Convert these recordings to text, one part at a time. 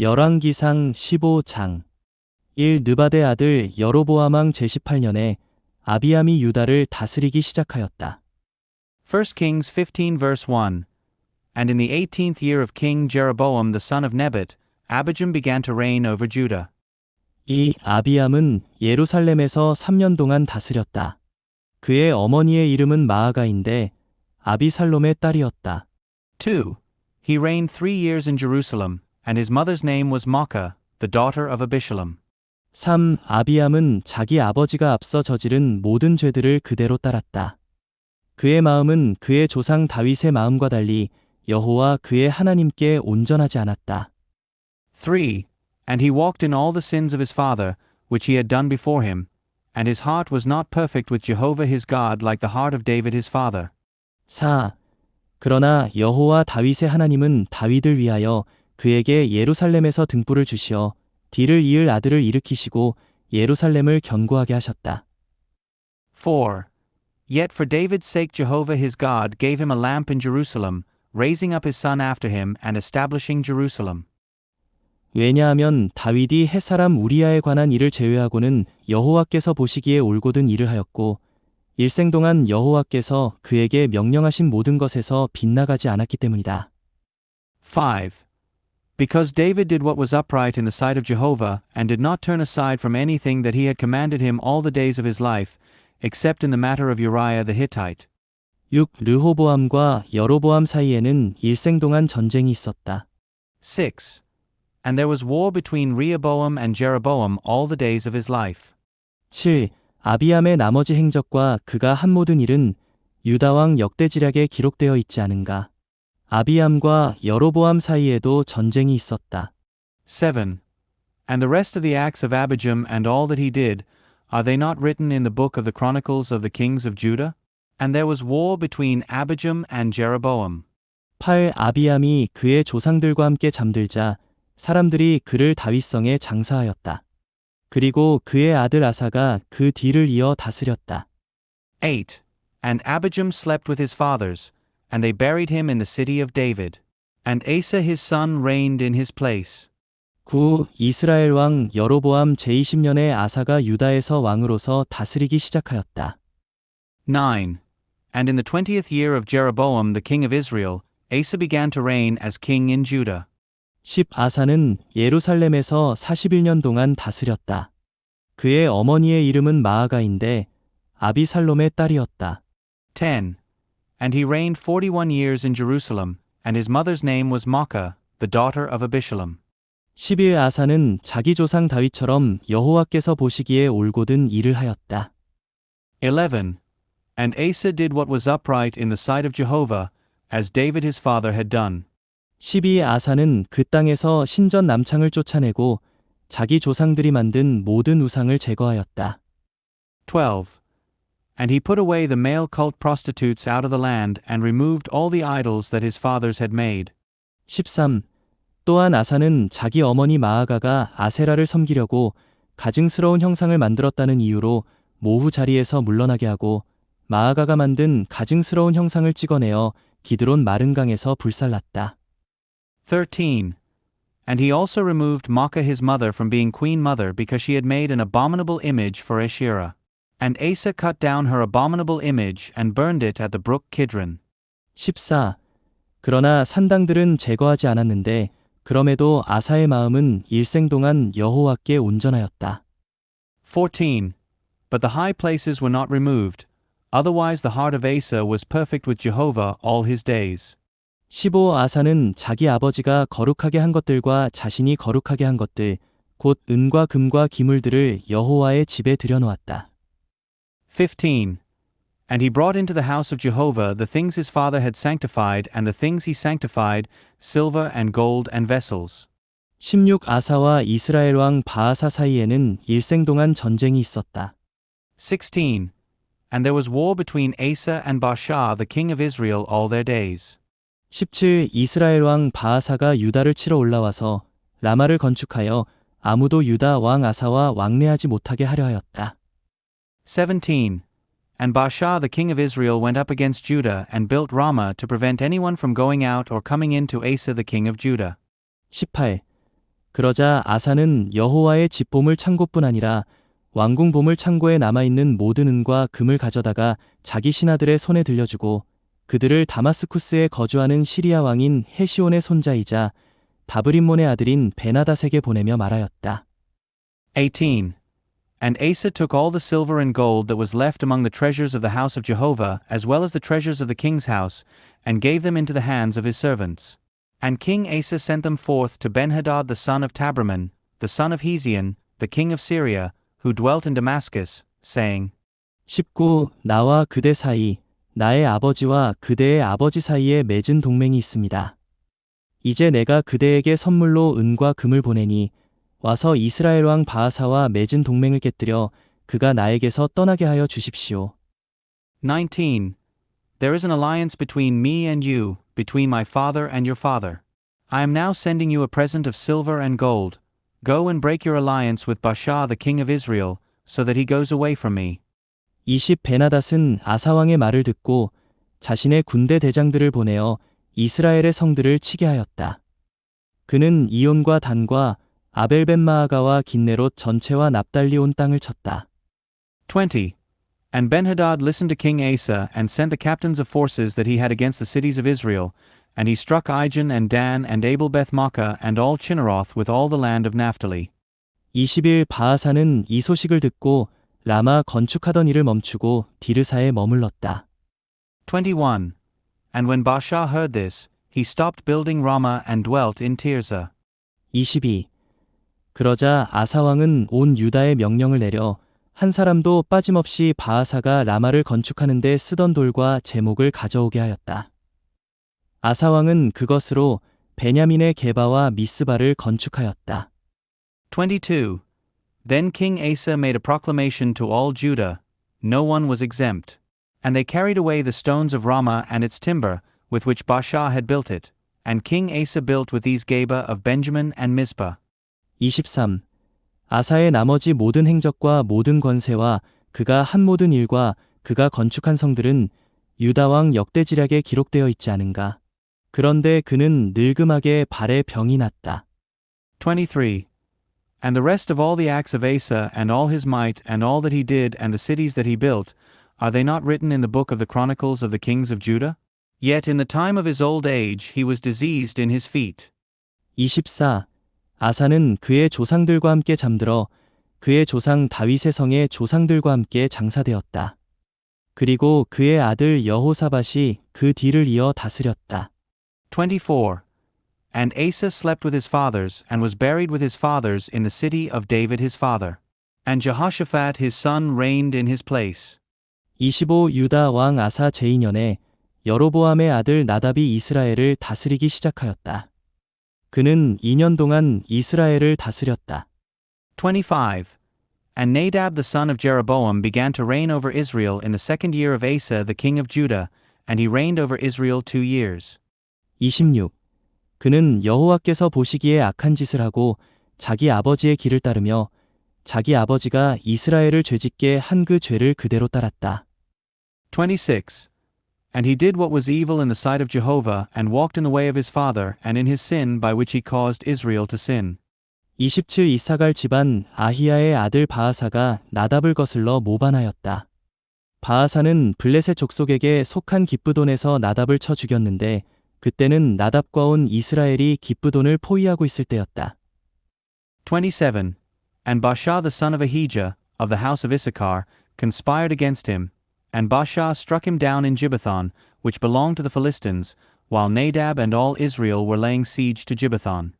열왕기상 15장 1. 느바데 아들 여로보암 왕 제18년에 아비암이 유다를 다스리기 시작하였다. 1 Kings 15 verse 1. And in the 18th year of King Jeroboam the son of Nebat, Abijam began to reign over Judah. 2. 아비암은 예루살렘에서 3년 동안 다스렸다. 그의 어머니의 이름은 마아가인데 아비살롬의 딸이었다. 2. He reigned 3 years in Jerusalem, and his mother's name was Maacah, the daughter of Abishalom. 3. 아비암은 자기 아버지가 앞서 저지른 모든 죄들을 그대로 따랐다. 그의 마음은 그의 조상 다윗의 마음과 달리 여호와 그의 하나님께 온전하지 않았다. 3. And he walked in all the sins of his father, which he had done before him, and his heart was not perfect with Jehovah his God like the heart of David his father. 4. 그러나 여호와 다윗의 하나님은 다윗을 위하여 그에게 예루살렘에서 등불을 주시어 뒤를 이을 아들을 일으키시고 예루살렘을 견고하게 하셨다. 4. Yet for David's sake Jehovah his God gave him a lamp in Jerusalem, raising up his son after him and establishing Jerusalem. 왜냐하면 다윗이 햇사람 우리아에 관한 일을 제외하고는 여호와께서 보시기에 올곧은 일을 하였고 일생 동안 여호와께서 그에게 명령하신 모든 것에서 빗나가지 않았기 때문이다. 5. Because David did what was upright in the sight of Jehovah, and did not turn aside from anything that he had commanded him all the days of his life, except in the matter of Uriah the Hittite. 6. 르호보암과 여로보암 사이에는 일생 동안 전쟁이 있었다. 6. And there was war between Rehoboam and Jeroboam all the days of his life. 7. 아비암의 나머지 행적과 그가 한 모든 일은 유다왕 역대지략에 기록되어 있지 않은가. 아비암과 여로보암 사이에도 전쟁이 있었다. 7. And the rest of the acts of Abijam and all that he did, are they not written in the book of the Chronicles of the kings of Judah? And there was war between Abijam and Jeroboam. 8. 아비암이 그의 조상들과 함께 잠들자 사람들이 그를 다윗성에 장사하였다. 그리고 그의 아들 아사가 그 뒤를 이어 다스렸다. 8. And Abijam slept with his fathers, and they buried him in the city of David. And Asa his son reigned in his place. 9. 이스라엘 왕 여로보암 제20년에 아사가 유다에서 왕으로서 다스리기 시작하였다. 9. And in the 20th year of Jeroboam the king of Israel, Asa began to reign as king in Judah. 10. 아사는 예루살렘에서 41년 동안 다스렸다. 그의 어머니의 이름은 마아가인데 아비살롬의 딸이었다. 10. And he reigned 41 years in Jerusalem, and his mother's name was Maacah, the daughter of Abishalom. 11. 아사는 자기 조상 다윗처럼 여호와께서 보시기에 올곧은 일을 하였다. 11. And Asa did what was upright in the sight of Jehovah, as David his father had done. 12. 아사는 그 땅에서 신전 남창을 쫓아내고 자기 조상들이 만든 모든 우상을 제거하였다. 12. And he put away the male cult prostitutes out of the land and removed all the idols that his fathers had made. 13. 또한 아사는 자기 어머니 마아가가 아세라를 섬기려고 가증스러운 형상을 만들었다는 이유로 모후 자리에서 물러나게 하고 마아가가 만든 가증스러운 형상을 찍어내어 기드론 마른 강에서 불살랐다. 13. And he also removed Maacah his mother from being queen mother because she had made an abominable image for Asherah. And Asa cut down her abominable image and burned it at the brook Kidron. 14. 그러나 산당들은 제거하지 않았는데 그럼에도 아사의 마음은 일생 동안 여호와께 온전하였다. 14. But the high places were not removed, otherwise the heart of Asa was perfect with Jehovah all his days. 15. 아사는 자기 아버지가 거룩하게 한 것들과 자신이 거룩하게 한 것들, 곧 은과 금과 기물들을 여호와의 집에 들여놓았다. 15. And he brought into the house of Jehovah the things his father had sanctified and the things he sanctified, silver and gold and vessels. 16. 아사와 이스라엘 왕 바아사 사이에는 일생 동안 전쟁이 있었다. 16. And there was war between Asa and Baasha the king of Israel all their days. 17. 이스라엘 왕 바아사가 유다를 치러 올라와서 라마를 건축하여 아무도 유다 왕 아사와 왕래하지 못하게 하려 하였다. 17. And Baasha the king of Israel went up against Judah and built Ramah to prevent anyone from going out or coming in to Asa the king of Judah. 18. 그러자 아사는 여호와의 집 보물 창고뿐 아니라 왕궁 보물 창고에 남아있는 모든 은과 금을 가져다가 자기 신하들의 손에 들려주고 그들을 다마스쿠스에 거주하는 시리아 왕인 헤시온의 손자이자 다브림몬의 아들인 베나닷에게 보내며 말하였다. 18. And Asa took all the silver and gold that was left among the treasures of the house of Jehovah, as well as the treasures of the king's house, and gave them into the hands of his servants. And King Asa sent them forth to Benhadad the son of Tabraman, the son of Hezion, the king of Syria, who dwelt in Damascus, saying, 19. 나와 그대 사이, 나의 아버지와 그대의 아버지 사이에 맺은 동맹이 있습니다. 이제 내가 그대에게 선물로 은과 금을 보내니 와서 이스라엘 왕 바하사와 맺은 동맹을 깨뜨려 그가 나에게서 떠나게 하여 주십시오. 19. There is an alliance between me and you, between my father and your father. I am now sending you a present of silver and gold. Go and break your alliance with Baasha the king of Israel, so that he goes away from me. 20. 베나닷은 아사왕의 말을 듣고 자신의 군대 대장들을 보내어 이스라엘의 성들을 치게 하였다. 그는 이온과 단과 아벨벤마아가와 긴네롯 전체와 납달리 온 땅을 쳤다. 20. And Benhadad listened to King Asa, and sent the captains of forces that he had against the cities of Israel, and he struck Ijon and Dan and Abel-Beth-maachah and all Chinneroth with all the land of Naphtali. 20일 바하사는 이 소식을 듣고 라마 건축하던 일을 멈추고 디르사에 머물렀다. 21. And when Baasha heard this, he stopped building Ramah and dwelt in Tirzah. 22. 그러자 아사왕은 온 유다에 명령을 내려 한 사람도 빠짐없이 바하사가 라마를 건축하는 데 쓰던 돌과 제목을 가져오게 하였다. 아사왕은 그것으로 베냐민의 게바와 미스바를 건축하였다. 22. Then King Asa made a proclamation to all Judah, no one was exempt. And they carried away the stones of Ramah and its timber, with which Baasha had built it, and King Asa built with these Geba of Benjamin and Mizpah. 23. 아사의 나머지 모든 행적과 모든 권세와 그가 한 모든 일과 그가 건축한 성들은 유다왕 역대지략에 기록되어 있지 않은가. 그런데 그는 늙음하게 발에 병이 났다. 23. And the rest of all the acts of Asa and all his might and all that he did and the cities that he built, are they not written in the book of the chronicles of the kings of Judah? Yet in the time of his old age he was diseased in his feet. 24. 아사는 그의 조상들과 함께 잠들어 그의 조상 다윗의 성의 조상들과 함께 장사되었다. 그리고 그의 아들 여호사밧이 그 뒤를 이어 다스렸다. 24. And Asa slept with his fathers and was buried with his fathers in the city of David his father. And Jehoshaphat his son reigned in his place. 25. 유다 왕 아사 제2년에 여로보암의 아들 나답이 이스라엘을 다스리기 시작하였다. 그는 2년 동안 이스라엘을 다스렸다. 25. And Nadab the son of Jeroboam began to reign over Israel in the second year of Asa the king of Judah, and he reigned over Israel 2 years. 26. 그는 여호와께서 보시기에 악한 짓을 하고 자기 아버지의 길을 따르며 자기 아버지가 이스라엘을 죄짓게 한 그 죄를 그대로 따랐다. 26. And he did what was evil in the sight of Jehovah, and walked in the way of his father, and in his sin by which he caused Israel to sin. 27. 이사갈 집안 아히야의 아들 바하사가 나답을 거슬러 모반하였다. 바하사는 블레셋 족속에게 속한 기브돈에서 나답을 쳐 죽였는데 그때는 나답과 온 이스라엘이 기브돈을 포위하고 있을 때였다. 27. And Baasha the son of Ahijah, of the house of Issachar, conspired against him, and Baasha struck him down in Gibbethon, which belonged to the Philistines, while Nadab and all Israel were laying siege to Gibbethon.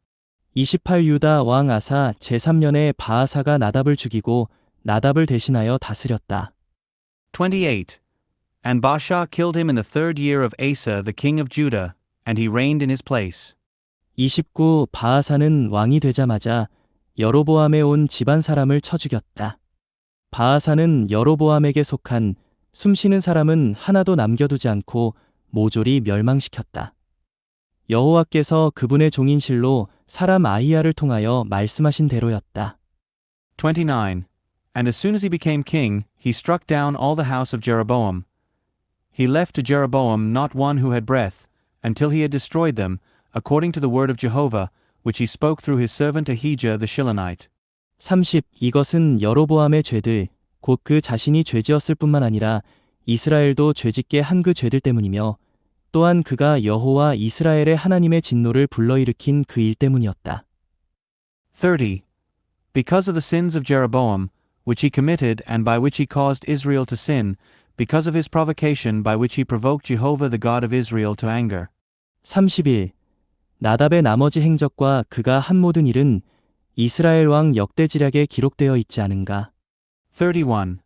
28. 유다 왕 아사 제3년에 바하사가 나답을 죽이고 나답을 대신하여 다스렸다. 28. And Baasha killed him in the 3rd year of Asa the king of Judah, and he reigned in his place. 29. 바하사는 왕이 되자마자 여로보암에 온 집안 사람을 쳐 죽였다. 바하사는 여로보암에게 속한 숨쉬는 사람은 하나도 남겨두지 않고 모조리 멸망시켰다. 여호와께서 그분의 종인 실로 사람 아히야를 통하여 말씀하신 대로였다. 29. And as soon as he became king, he struck down all the house of Jeroboam. He left to Jeroboam not one who had breath, until he had destroyed them, according to the word of Jehovah, which he spoke through his servant Ahijah the Shilonite. 30. 이것은 여로보암의 죄들, 곧 그 자신이 죄지었을 뿐만 아니라 이스라엘도 죄짓게 한 그 죄들 때문이며 또한 그가 여호와 이스라엘의 하나님의 진노를 불러일으킨 그 일 때문이었다. 30. Because of the sins of Jeroboam, which he committed and by which he caused Israel to sin, because of his provocation by which he provoked Jehovah the God of Israel to anger. 31. 나답의 나머지 행적과 그가 한 모든 일은 이스라엘 왕 역대지략에 기록되어 있지 않은가? 31.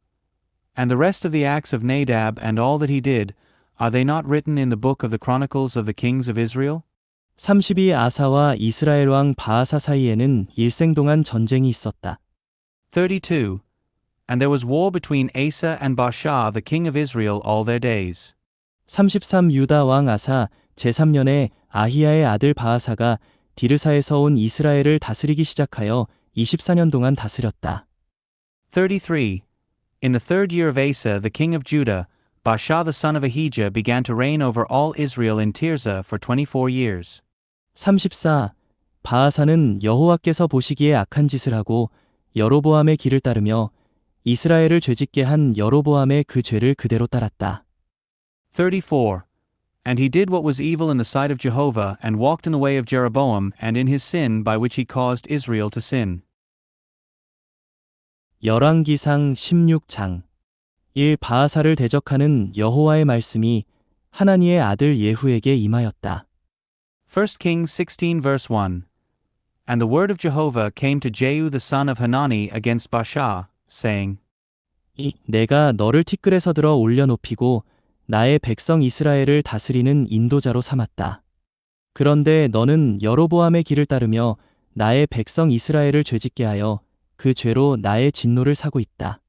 And the rest of the acts of Nadab and all that he did, are they not written in the book of the Chronicles of the Kings of Israel? 32. 아사와 이스라엘 왕 바아사 사이에는 일생 동안 전쟁이 있었다. 32. And there was war between Asa and Baasha the king of Israel all their days. 33. 유다 왕 아사 제3년에 아히야의 아들 바아사가 디르사에서 온 이스라엘을 다스리기 시작하여 24년 동안 다스렸다. 33. In the third year of Asa the king of Judah, Baasha the son of Ahijah began to reign over all Israel in Tirzah for 24 years. 34. 바아사는 여호와께서 보시기에 악한 짓을 하고 여로보암의 길을 따르며 이스라엘을 죄짓게 한 여로보암의 그 죄를 그대로 따랐다. 34. And he did what was evil in the sight of Jehovah, and walked in the way of Jeroboam, and in his sin by which he caused Israel to sin. 열왕기상 16장 1. 바아사를 대적하는 여호와의 말씀이 하나니의 아들 예후에게 임하였다. 1 Kings 16 verse 1. And the word of Jehovah came to Jehu the son of Hanani against Baasha, saying, 2. 내가 너를 티끌에서 들어 올려높이고 나의 백성 이스라엘을 다스리는 인도자로 삼았다. 그런데 너는 여로보암의 길을 따르며 나의 백성 이스라엘을 죄짓게 하여 그 죄로 나의 진노를 사고 있다.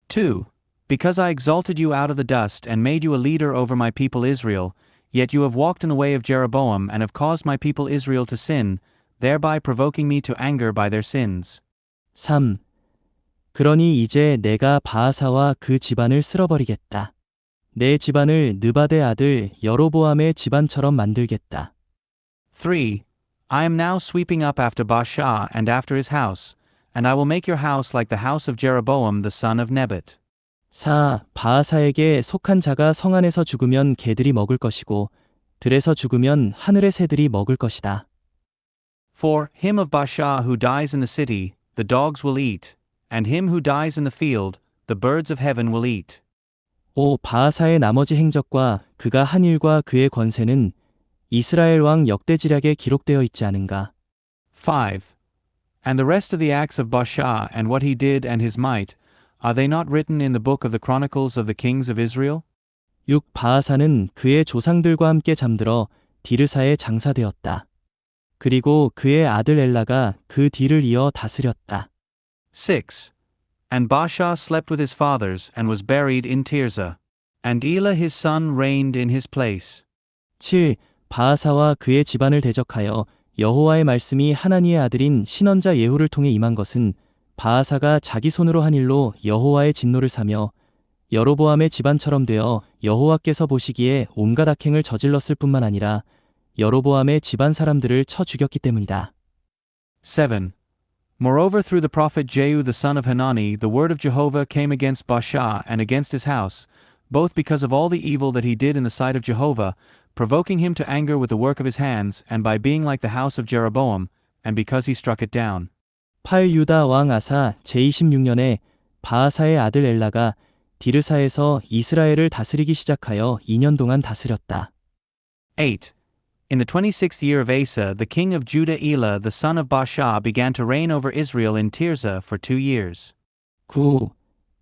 2. Because I exalted you out of the dust and made you a leader over my people Israel, yet you have walked in the way of Jeroboam and have caused my people Israel to sin, thereby provoking me to anger by their sins. 3. 그러니 이제 내가 바아사와 그 집안을 쓸어버리겠다. 내 집안을 느바데 아들 여로보암의 집안처럼 만들겠다. 3. I am now sweeping up after Baasha and after his house, and I will make your house like the house of Jeroboam the son of Nebat. 4. 바아사에게 속한 자가 성 안에서 죽으면 개들이 먹을 것이고 들에서 죽으면 하늘의 새들이 먹을 것이다. 4. Him of Baasha who dies in the city, the dogs will eat, and him who dies in the field, the birds of heaven will eat. 5. 바아사의 나머지 행적과 그가 한 일과 그의 권세는 이스라엘 왕 역대지략에 기록되어 있지 않은가? 5. And the rest of the acts of Baasha and what he did and his might, are they not written in the book of the Chronicles of the Kings of Israel? 6. 바아사는 그의 조상들과 함께 잠들어 디르사에 장사되었다. 그리고 그의 아들 엘라가 그 뒤를 이어 다스렸다. 6. And Baasha slept with his fathers and was buried in Tirzah. And Elah his son reigned in his place. 7. 바아사와 그의 집안을 대적하여 여호와의 말씀이 하나니의 아들인 신언자 예후를 통해 임한 것은 바아사가 자기 손으로 한 일로 여호와의 진노를 사며 여로보암의 집안처럼 되어 여호와께서 보시기에 온갖 악행을 저질렀을 뿐만 아니라 여로보암의 집안 사람들을 쳐 죽였기 때문이다. 7. Moreover, through the prophet Jehu the son of Hanani, the word of Jehovah came against Baasha and against his house, both because of all the evil that he did in the sight of Jehovah, provoking him to anger with the work of his hands, and by being like the house of Jeroboam, and because he struck it down. 8. 유다 왕 아사 제26년에 바아사의 아들 엘라가 디르사에서 이스라엘을 다스리기 시작하여 2년 동안 다스렸다. 8. In the 26th year of Asa, the king of Judah Elah the son of Baasha began to reign over Israel in Tirzah for 2 years. 9.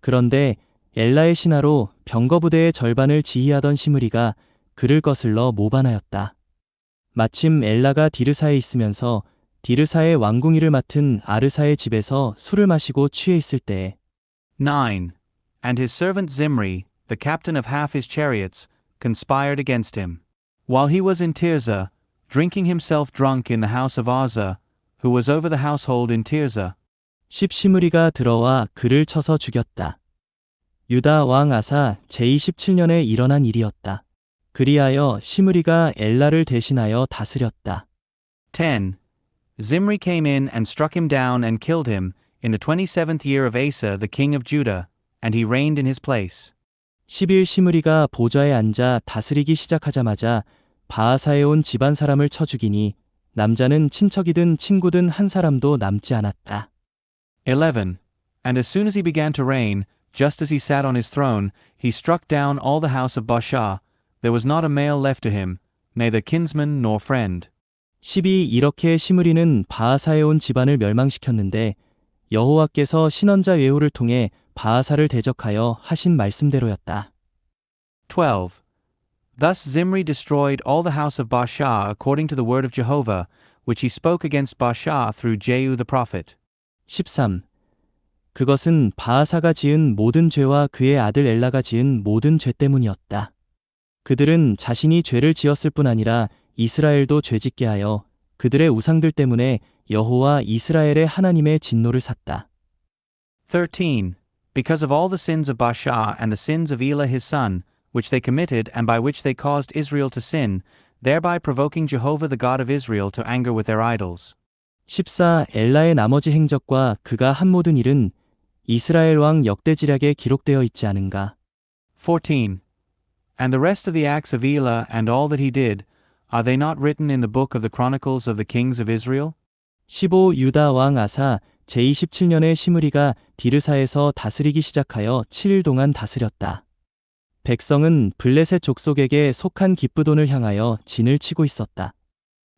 그런데 엘라의 신하로 병거부대의 절반을 지휘하던 시므리가 그를 거슬러 모반하였다. 마침 엘라가 디르사에 있으면서 디르사의 왕궁일을 맡은 아르사의 집에서 술을 마시고 취해 있을 때에 9. And his servant Zimri, the captain of half his chariots, conspired against him. While he was in Tirzah, drinking himself drunk in the house of Asa, who was over the household in Tirzah. 10. 시므리가 들어와 그를 쳐서 죽였다. 유다 왕 아사 제27년에 일어난 일이었다. 그리하여 시므리가 엘라를 대신하여 다스렸다. 10. Zimri came in and struck him down and killed him, in the 27th year of Asa the king of Judah, and he reigned in his place. 10일 시므리가 보좌에 앉아 다스리기 시작하자마자 바하사에 온 집안 사람을 쳐 죽이니 남자는 친척이든 친구든 한 사람도 남지 않았다. 11. And as soon as he began to reign, just as he sat on his throne, he struck down all the house of Baasha. There was not a male left to him, neither kinsman nor friend. 12. 이렇게 시므리는 바하사에 온 집안을 멸망시켰는데 여호와께서 신언자 예후를 통해 바하사를 대적하여 하신 말씀대로였다. 12. Thus Zimri destroyed all the house of Baasha according to the word of Jehovah, which he spoke against Baasha through Jehu the prophet. 13. 그것은 바하사가 지은 모든 죄와 그의 아들 엘라가 지은 모든 죄 때문이었다. 그들은 자신이 죄를 지었을 뿐 아니라 이스라엘도 죄짓게 하여 그들의 우상들 때문에 여호와 이스라엘의 하나님의 진노를 샀다. 13. Because of all the sins of Baasha and the sins of Elah his son, which they committed and by which they caused Israel to sin, thereby provoking Jehovah the God of Israel to anger with their idols. 14. 엘라의 나머지 행적과 그가 한 모든 일은 이스라엘 왕 역대지략에 기록되어 있지 않은가. 14. And the rest of the acts of Elah and all that he did, are they not written in the book of the Chronicles of the kings of Israel? 15. 유다 왕 아사 제27년에 시므리가 디르사에서 다스리기 시작하여 7일 동안 다스렸다. 백성은 블레셋 족속에게 속한 기브돈을 향하여 진을 치고 있었다.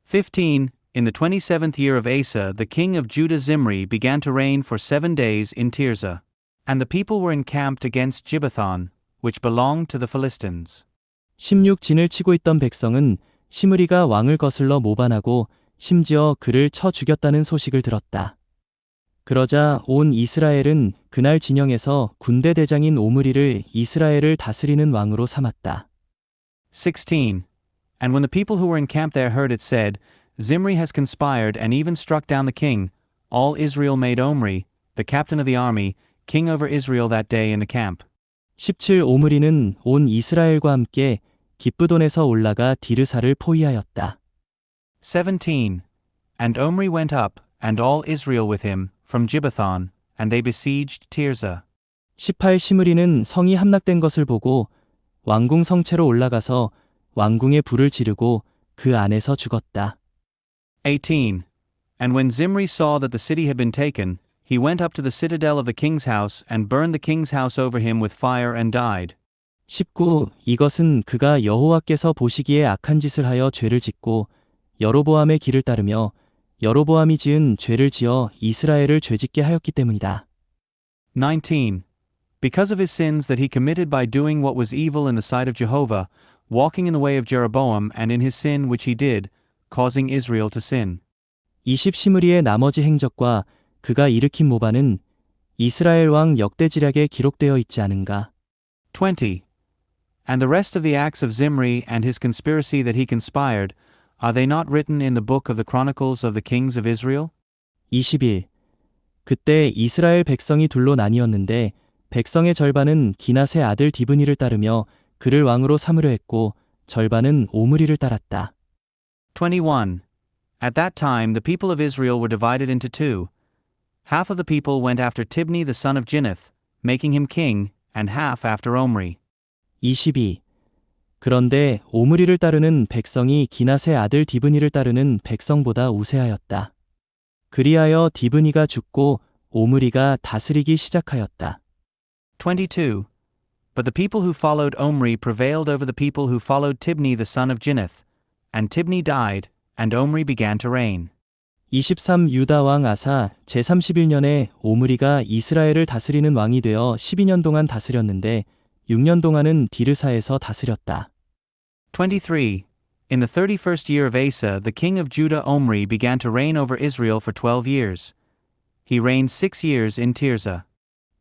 15. In the 27th year of Asa, the king of Judah Zimri began to reign for 7 days in Tirzah. And the people were encamped against Gibbethon, which belonged to the Philistines. 16. 진을 치고 있던 백성은 시므리가 왕을 거슬러 모반하고 심지어 그를 쳐 죽였다는 소식을 들었다. 그러자 온 이스라엘은 그날 진영에서 군대 대장인 오므리를 이스라엘을 다스리는 왕으로 삼았다. 16. And when the people who were encamped there heard it said, Zimri has conspired and even struck down the king, all Israel made Omri, the captain of the army, king over Israel that day in the camp. 17. 오므리는 온 이스라엘과 함께 기브돈에서 올라가 디르사를 포위하였다. 17. And Omri went up, and all Israel with him, from Gibbethon, and they besieged Tirzah. 18. 시므리는 성이 함락된 것을 보고 왕궁 성채로 올라가서 왕궁에 불을 지르고 그 안에서 죽었다. 18. And when Zimri saw that the city had been taken, he went up to the citadel of the king's house and burned the king's house over him with fire and died. 19. 이것은 그가 여호와께서 보시기에 악한 짓을 하여 죄를 짓고 여로보암의 길을 따르며 여로보암이 지은 죄를 지어 이스라엘을 죄짓게 하였기 때문이다. 19. Because of his sins that he committed by doing what was evil in the sight of Jehovah, walking in the way of Jeroboam and in his sin which he did, causing Israel to sin. 20. 시므리의 나머지 행적과 그가 일으킨 모반은 이스라엘 왕 역대지략에 기록되어 있지 않은가. 20. And the rest of the acts of Zimri and his conspiracy that he conspired, are they not written in the book of the Chronicles of the kings of Israel? 21. 그때 이스라엘 백성이 둘로 나뉘었는데 백성의 절반은 기낫의 아들 디브니를 따르며 그를 왕으로 삼으려 했고 절반은 오므리를 따랐다. 21. At that time the people of Israel were divided into two. Half of the people went after Tibni the son of Gineth, making him king, and half after Omri. 22. 그런데 오므리를 따르는 백성이 기낫의 아들 디브니를 따르는 백성보다 우세하였다. 그리하여 디브니가 죽고 오므리가 다스리기 시작하였다. 22. But the people who followed Omri prevailed over the people who followed Tibni the son of Gineth, and Tibni died, and Omri began to reign. 23. 유다 왕 아사 제31년에 오므리가 이스라엘을 다스리는 왕이 되어 12년 동안 다스렸는데 6년 동안은 디르사에서 다스렸다. 23. In the 31st year of Asa, the king of Judah Omri began to reign over Israel for 12 years. He reigned 6 years in Tirzah.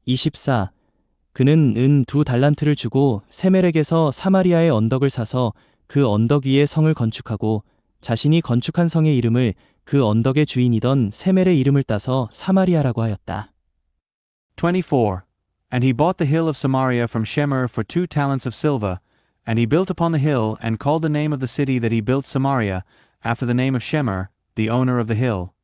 24. 그는 은 2달란트를 주고 세멜렉에서 사마리아의 언덕을 사서 그 언덕 위에 성을 건축하고 자신이 건축한 성의 이름을 그 언덕의 주인이던 세멜의 이름을 따서 사마리아라고 하였다. 24. And he bought the hill of Samaria from Shemer for 2 talents of silver, and he built upon the hill and called the name of the city that he built Samaria, after the name of Shemer, the owner of the hill.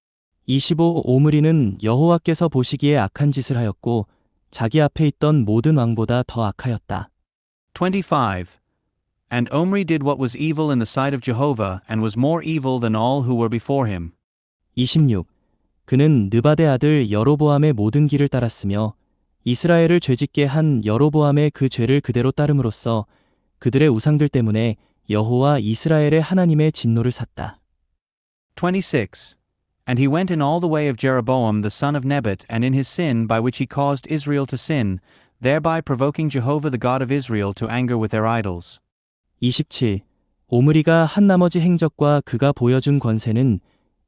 25. 오므리는 여호와께서 보시기에 악한 짓을 하였고 자기 앞에 있던 모든 왕보다 더 악하였다. 25. And Omri did what was evil in the sight of Jehovah, and was more evil than all who were before him. 26. 그는 느바데 아들 여로보암의 모든 길을 따랐으며 이스라엘을 죄짓게 한 여로보암의 그 죄를 그대로 따름으로써 그들의 우상들 때문에 여호와 이스라엘의 하나님의 진노를 샀다. 26. And he went in all the way of Jeroboam the son of Nebat, and in his sin by which he caused Israel to sin, thereby provoking Jehovah the God of Israel to anger with their idols. 27. 오므리가 한 나머지 행적과 그가 보여준 권세는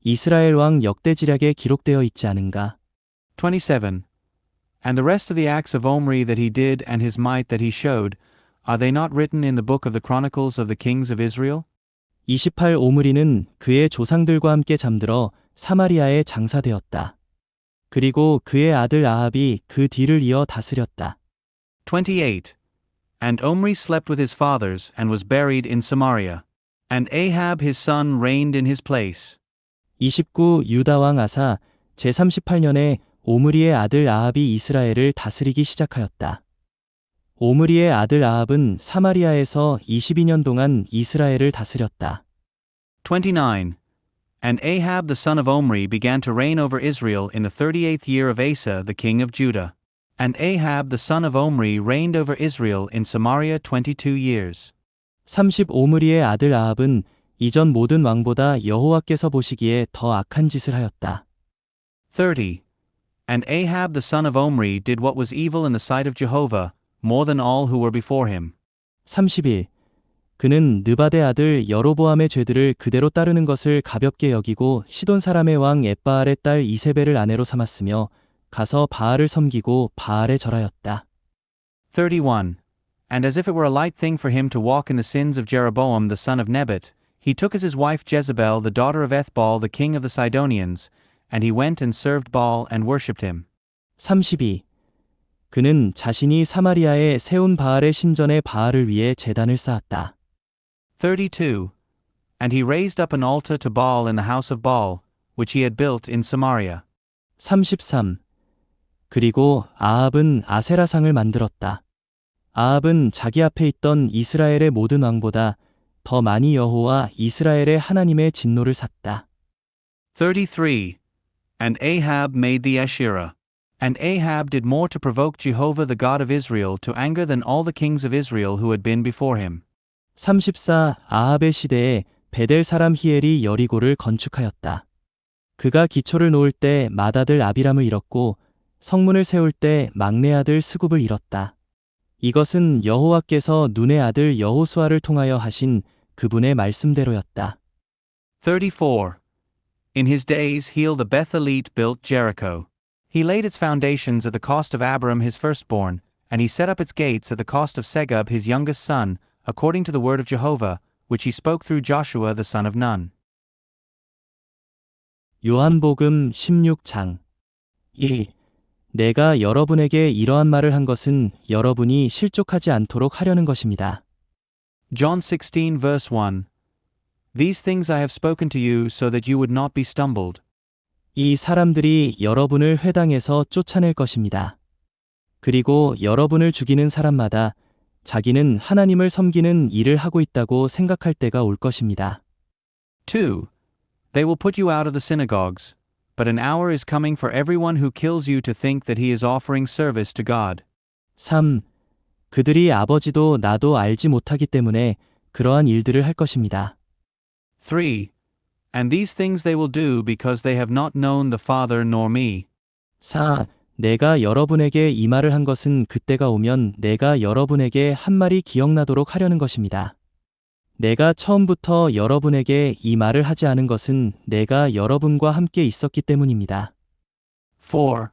이스라엘 왕 역대지략에 기록되어 있지 않은가? 27. And the rest of the acts of Omri that he did and his might that he showed, are they not written in the book of the Chronicles of the kings of Israel? 28. 오므리는 그의 조상들과 함께 잠들어 사마리아에 장사되었다. 그리고 그의 아들 아합이 그 뒤를 이어 다스렸다. 28. And Omri slept with his fathers, and was buried in Samaria. And Ahab his son reigned in his place. 29. 유다 왕 아사 제38년에 오므리의 아들 아합이 이스라엘을 다스리기 시작하였다. 오므리의 아들 아합은 사마리아에서 22년 동안 이스라엘을 다스렸다. 29. And Ahab the son of Omri began to reign over Israel in the 38th year of Asa the king of Judah. And Ahab the son of Omri reigned over Israel in Samaria 22 years. 30. 오므리의 아들 아합은 이전 모든 왕보다 여호와께서 보시기에 더 악한 짓을 하였다. 30. And Ahab the son of Omri did what was evil in the sight of Jehovah, more than all who were before him. 31. 그는 느바데 아들 여로보암의 죄들을 그대로 따르는 것을 가볍게 여기고 시돈 사람의 왕 엣바알의 딸 이세벨을 아내로 삼았으며 가서 바알을 섬기고 바알에 절하였다. 31. And as if it were a light thing for him to walk in the sins of Jeroboam the son of Nebat, he took as his wife Jezebel the daughter of Ethbaal the king of the Sidonians, and he went and served Baal and worshipped him. 32. 그는 자신이 사마리아에 세운 바알의 신전에 바알을 위해 제단을 쌓았다. 32. And he raised up an altar to Baal in the house of Baal, which he had built in Samaria. 33. 그리고 아합은 아세라상을 만들었다. 아합은 자기 앞에 있던 이스라엘의 모든 왕보다 더 많이 여호와 이스라엘의 하나님의 진노를 샀다. 33. And Ahab made the Asherah. And Ahab did more to provoke Jehovah the God of Israel to anger than all the kings of Israel who had been before him. 34. 아합의 시대에 베델 사람 히엘이 여리고를 건축하였다. 그가 기초를 놓을 때 맏아들 아비람을 잃었고 성문을 세울 때 막내 아들 스굽을 잃었다. 이것은 여호와께서 눈의 아들 여호수아를 통하여 하신 그분의 말씀대로였다. 34. In his days Heel the Bethelite built Jericho. He laid its foundations at the cost of Abram his firstborn, and he set up its gates at the cost of Segub his youngest son, according to the word of Jehovah, which he spoke through Joshua the son of Nun. 요한복음 16장 1. 내가 여러분에게 이러한 말을 한 것은 여러분이 실족하지 않도록 하려는 것입니다. John 16 verse 1. These things I have spoken to you so that you would not be stumbled. 이 사람들이 여러분을 회당에서 쫓아낼 것입니다. 그리고 여러분을 죽이는 사람마다 자기는 하나님을 섬기는 일을 하고 있다고 생각할 때가 올 것입니다. 2. They will put you out of the synagogues, but an hour is coming for everyone who kills you to think that he is offering service to God. 3. 그들이 아버지도 나도 알지 못하기 때문에 그러한 일들을 할 것입니다. 3. And these things they will do because they have not known the Father nor me. 4. 내가 여러분에게 이 말을 한 것은 그때가 오면 내가 여러분에게 한 말이 기억나도록 하려는 것입니다. 내가 처음부터 여러분에게 이 말을 하지 않은 것은 내가 여러분과 함께 있었기 때문입니다. 4.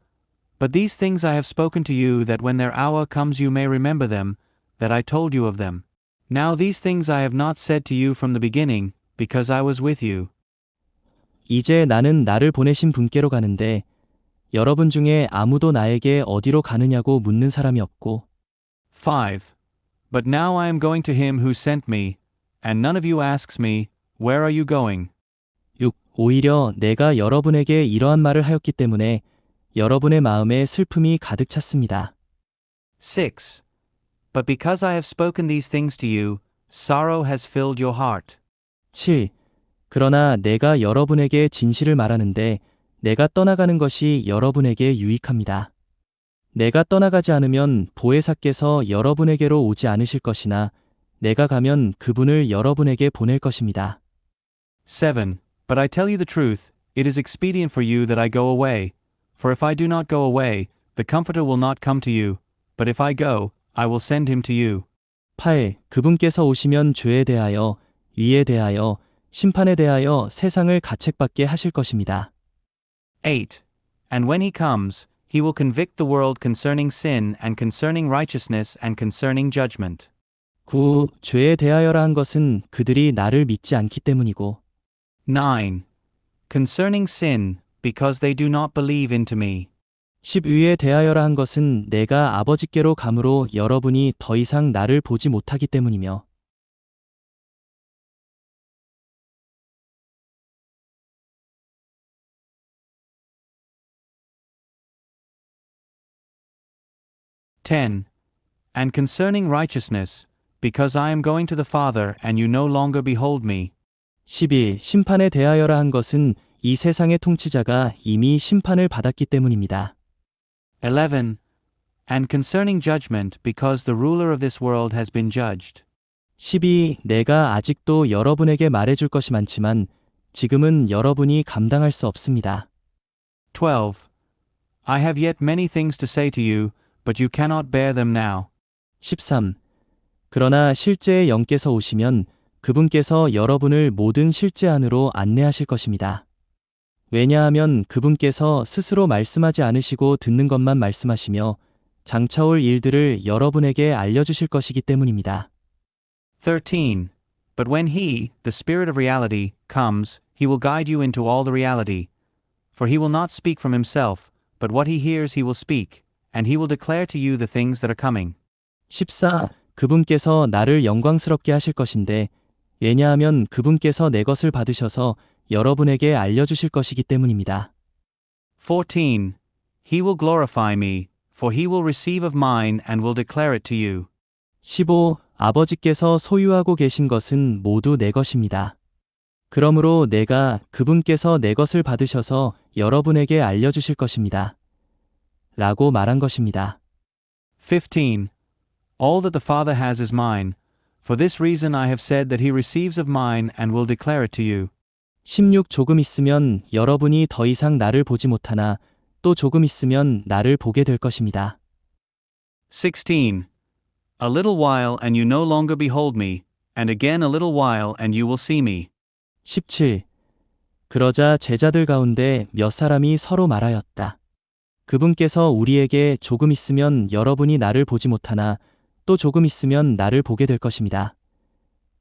But these things I have spoken to you that when their hour comes you may remember them, that I told you of them. Now these things I have not said to you from the beginning, because I was with you. 이제 나는 나를 보내신 분께로 가는데 여러분 중에 아무도 나에게 어디로 가느냐고 묻는 사람이 없고 5. But now I am going to him who sent me, and none of you asks me, Where are you going? 6. 오히려 내가 여러분에게 이러한 말을 하였기 때문에 여러분의 마음에 슬픔이 가득 찼습니다. 6. But because I have spoken these things to you, sorrow has filled your heart. 7. 그러나 내가 여러분에게 진실을 말하는데 내가 떠나가는 것이 여러분에게 유익합니다. 내가 떠나가지 않으면 보혜사께서 여러분에게로 오지 않으실 것이나 내가 가면 그분을 여러분에게 보낼 것입니다. 7. But I tell you the truth, it is expedient for you that I go away. For if I do not go away, the Comforter will not come to you. But if I go, I will send him to you. 8. 그분께서 오시면 죄에 대하여, 의에 대하여, 심판에 대하여 세상을 가책받게 하실 것입니다. 8. And when he comes, he will convict the world concerning sin and concerning righteousness and concerning judgment. 9. 죄에 대하여라 한 것은 그들이 나를 믿지 않기 때문이고 9. Concerning sin, because they do not believe into me. 10. 의에 대하여라 한 것은 내가 아버지께로 가므로 여러분이 더 이상 나를 보지 못하기 때문이며 10. And concerning righteousness, because I am going to the Father and you no longer behold me. 11. 심판에 대하여라 한 것은 이 세상의 통치자가 이미 심판을 받았기 때문입니다. 11. And concerning judgment, because the ruler of this world has been judged. 12. 내가 아직도 여러분에게 말해줄 것이 많지만 지금은 여러분이 감당할 수 없습니다. 12. I have yet many things to say to you, but you cannot bear them now. 13. 그러나 실제의 영께서 오시면 그분께서 여러분을 모든 실제 안으로 안내하실 것입니다. 왜냐하면 그분께서 스스로 말씀하지 않으시고 듣는 것만 말씀하시며 장차올 일들을 여러분에게 알려주실 것이기 때문입니다. 13. But when he, the Spirit of reality, comes, he will guide you into all the reality. For he will not speak from himself, but what he hears he will speak, and he will declare to you the things that are coming. 14. 그분께서 나를 영광스럽게 하실 것인데 왜냐하면 그분께서 내 것을 받으셔서 여러분에게 알려주실 것이기 때문입니다. 14. He will glorify me, for he will receive of mine and will declare it to you. 15. 아버지께서 소유하고 계신 것은 모두 내 것입니다. 그러므로 내가 그분께서 내 것을 받으셔서 여러분에게 알려주실 것입니다. 라고 말한 것입니다. 15. All that the Father has is mine. For this reason I have said that he receives of mine and will declare it to you. 16. 조금 있으면 여러분이 더 이상 나를 보지 못하나 또 조금 있으면 나를 보게 될 것입니다. 16. A little while and you no longer behold me, and again a little while and you will see me. 17. 그러자 제자들 가운데 몇 사람이 서로 말하였다. 그분께서 우리에게 조금 있으면 여러분이 나를 보지 못하나 또 조금 있으면 나를 보게 될 것입니다.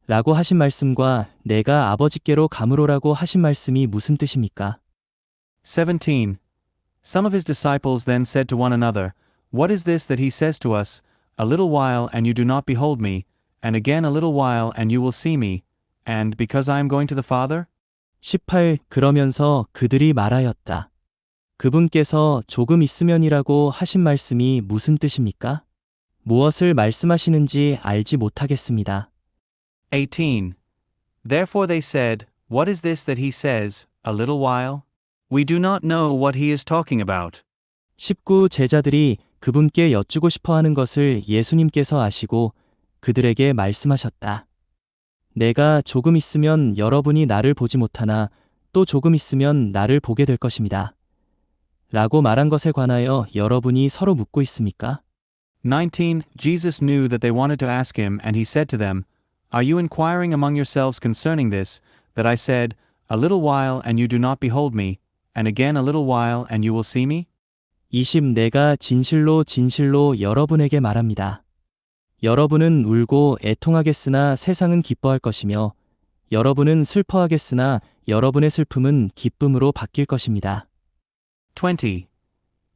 라고 하신 말씀과 내가 아버지께로 가므로라고 하신 말씀이 무슨 뜻입니까? 17. Some of his disciples then said to one another, What is this that he says to us, A little while and you do not behold me, and again a little while and you will see me, and because I am going to the Father? 18. 그러면서 그들이 말하였다. 그분께서 조금 있으면이라고 하신 말씀이 무슨 뜻입니까? 무엇을 말씀하시는지 알지 못하겠습니다. 18. Therefore they said, What is this that he says, a little while? We do not know what he is talking about. 19. 제자들이 그분께 여쭈고 싶어 하는 것을 예수님께서 아시고 그들에게 말씀하셨다. 내가 조금 있으면 여러분이 나를 보지 못하나 또 조금 있으면 나를 보게 될 것입니다. 라고 말한 것에 관하여 여러분이 서로 묻고 있습니까? 19. Jesus knew that they wanted to ask him, and he said to them, Are you inquiring among yourselves concerning this, that I said, A little while and you do not behold me, and again a little while and you will see me? 20. 내가 진실로 진실로 여러분에게 말합니다. 여러분은 울고 애통하겠으나 세상은 기뻐할 것이며 여러분은 슬퍼하겠으나 여러분의 슬픔은 기쁨으로 바뀔 것입니다. 20.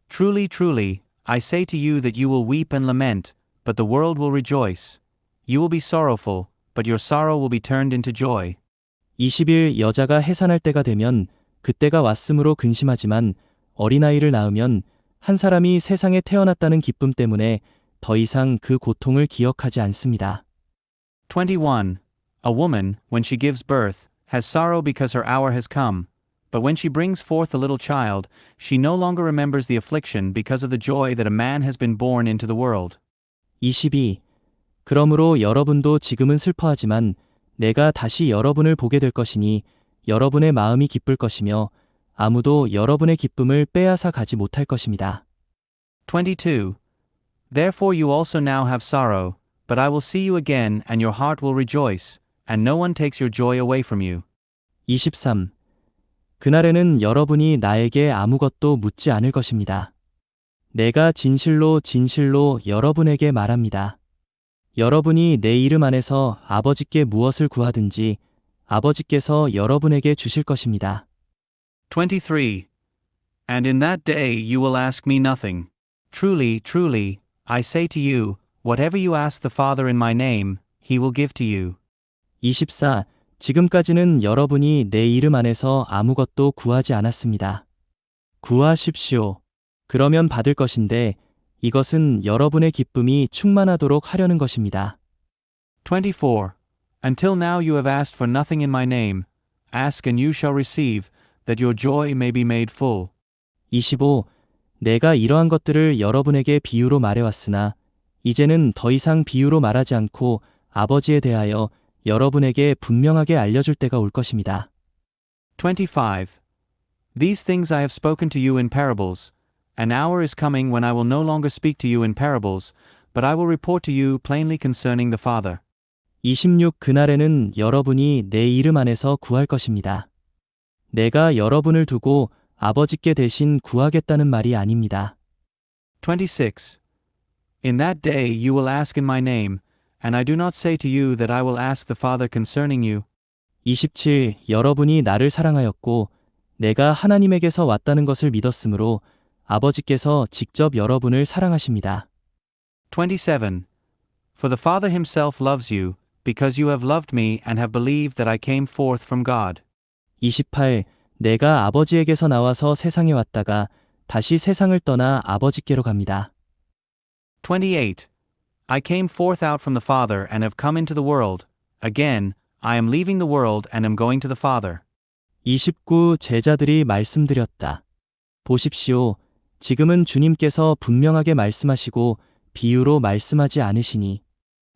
Truly, truly, I say to you that you will weep and lament, but the world will rejoice. You will be sorrowful, but your sorrow will be turned into joy. 20일 여자가 해산할 때가 되면 그때가 왔으므로 근심하지만 어린아이를 낳으면 한 사람이 세상에 태어났다는 기쁨 때문에 더 이상 그 고통을 기억하지 않습니다. 21. A woman, when she gives birth, has sorrow because her hour has come. But when she brings forth a little child, she no longer remembers the affliction because of the joy that a man has been born into the world. 22. 그러므로 여러분도 지금은 슬퍼하지만 내가 다시 여러분을 보게 될 것이니 여러분의 마음이 기쁠 것이며 아무도 여러분의 기쁨을 빼앗아 가지 못할 것입니다. 22. Therefore you also now have sorrow, but I will see you again, and your heart will rejoice, and no one takes your joy away from you. 23. 그날에는 여러분이 나에게 아무것도 묻지 않을 것입니다. 내가 진실로 진실로 여러분에게 말합니다. 여러분이 내 이름 안에서 아버지께 무엇을 구하든지 아버지께서 여러분에게 주실 것입니다. 23. And in that day you will ask me nothing. Truly, truly, I say to you, whatever you ask the Father in my name, he will give to you. 24. 지금까지는 여러분이 내 이름 안에서 아무것도 구하지 않았습니다. 구하십시오. 그러면 받을 것인데 이것은 여러분의 기쁨이 충만하도록 하려는 것입니다. 24. Until now you have asked for nothing in my name. Ask and you shall receive, that your joy may be made full. 25. 내가 이러한 것들을 여러분에게 비유로 말해왔으나 이제는 더 이상 비유로 말하지 않고 아버지에 대하여 여러분에게 분명하게 알려줄 때가 올 것입니다. 25. These things I have spoken to you in parables. An hour is coming when I will no longer speak to you in parables, but I will report to you plainly concerning the Father. 26. 그날에는 여러분이 내 이름 안에서 구할 것입니다. 내가 여러분을 두고 아버지께 대신 구하겠다는 말이 아닙니다. 26. In that day you will ask in my name, and I do not say to you that I will ask the Father concerning you. 27. 여러분이 나를 사랑하였고 내가 하나님에게서 왔다는 것을 믿었으므로 아버지께서 직접 여러분을 사랑하십니다. 27. For the Father himself loves you, because you have loved me and have believed that I came forth from God. 28. 내가 아버지에게서 나와서 세상에 왔다가 다시 세상을 떠나 아버지께로 갑니다. 28. I came forth out from the Father and have come into the world. Again, I am leaving the world and am going to the Father. 29. 제자들이 말씀드렸다. 보십시오. 지금은 주님께서 분명하게 말씀하시고 비유로 말씀하지 않으시니.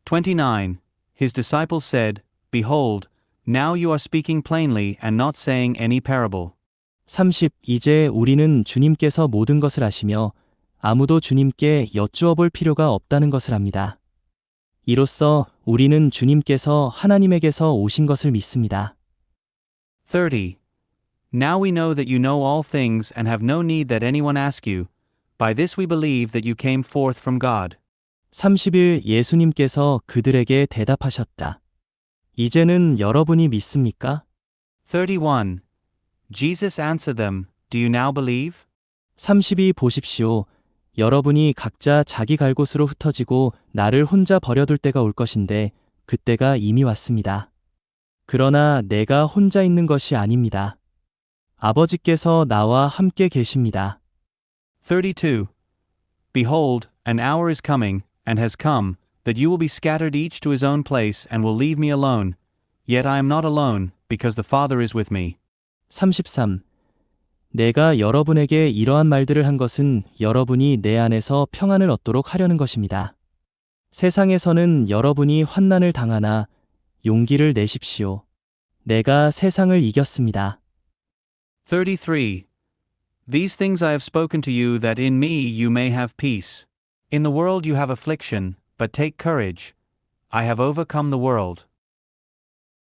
29. His disciples said, Behold, now you are speaking plainly and not saying any parable. 30. 이제 우리는 주님께서 모든 것을 아시며 아무도 주님께 여쭈어 볼 필요가 없다는 것을 압니다. 이로써 우리는 주님께서 하나님에게서 오신 것을 믿습니다. 30. Now we know that you know all things and have no need that anyone ask you. By this we believe that you came forth from God. 30일 예수님께서 그들에게 대답하셨다. 이제는 여러분이 믿습니까? 31. Jesus answered them, Do you now believe? 32 보십시오. 여러분이 각자 자기 갈 곳으로 흩어지고 나를 혼자 버려둘 때가 올 것인데 그때가 이미 왔습니다. 그러나 내가 혼자 있는 것이 아닙니다. 아버지께서 나와 함께 계십니다. 32. Behold, an hour is coming, and has come, that you will be scattered each to his own place and will leave me alone. Yet I am not alone, because the Father is with me. 33. 내가 여러분에게 이러한 말들을 한 것은 여러분이 내 안에서 평안을 얻도록 하려는 것입니다. 세상에서는 여러분이 환난을 당하나 용기를 내십시오. 내가 세상을 이겼습니다. 33. These things I have spoken to you that in me you may have peace. In the world you have affliction, but take courage. I have overcome the world.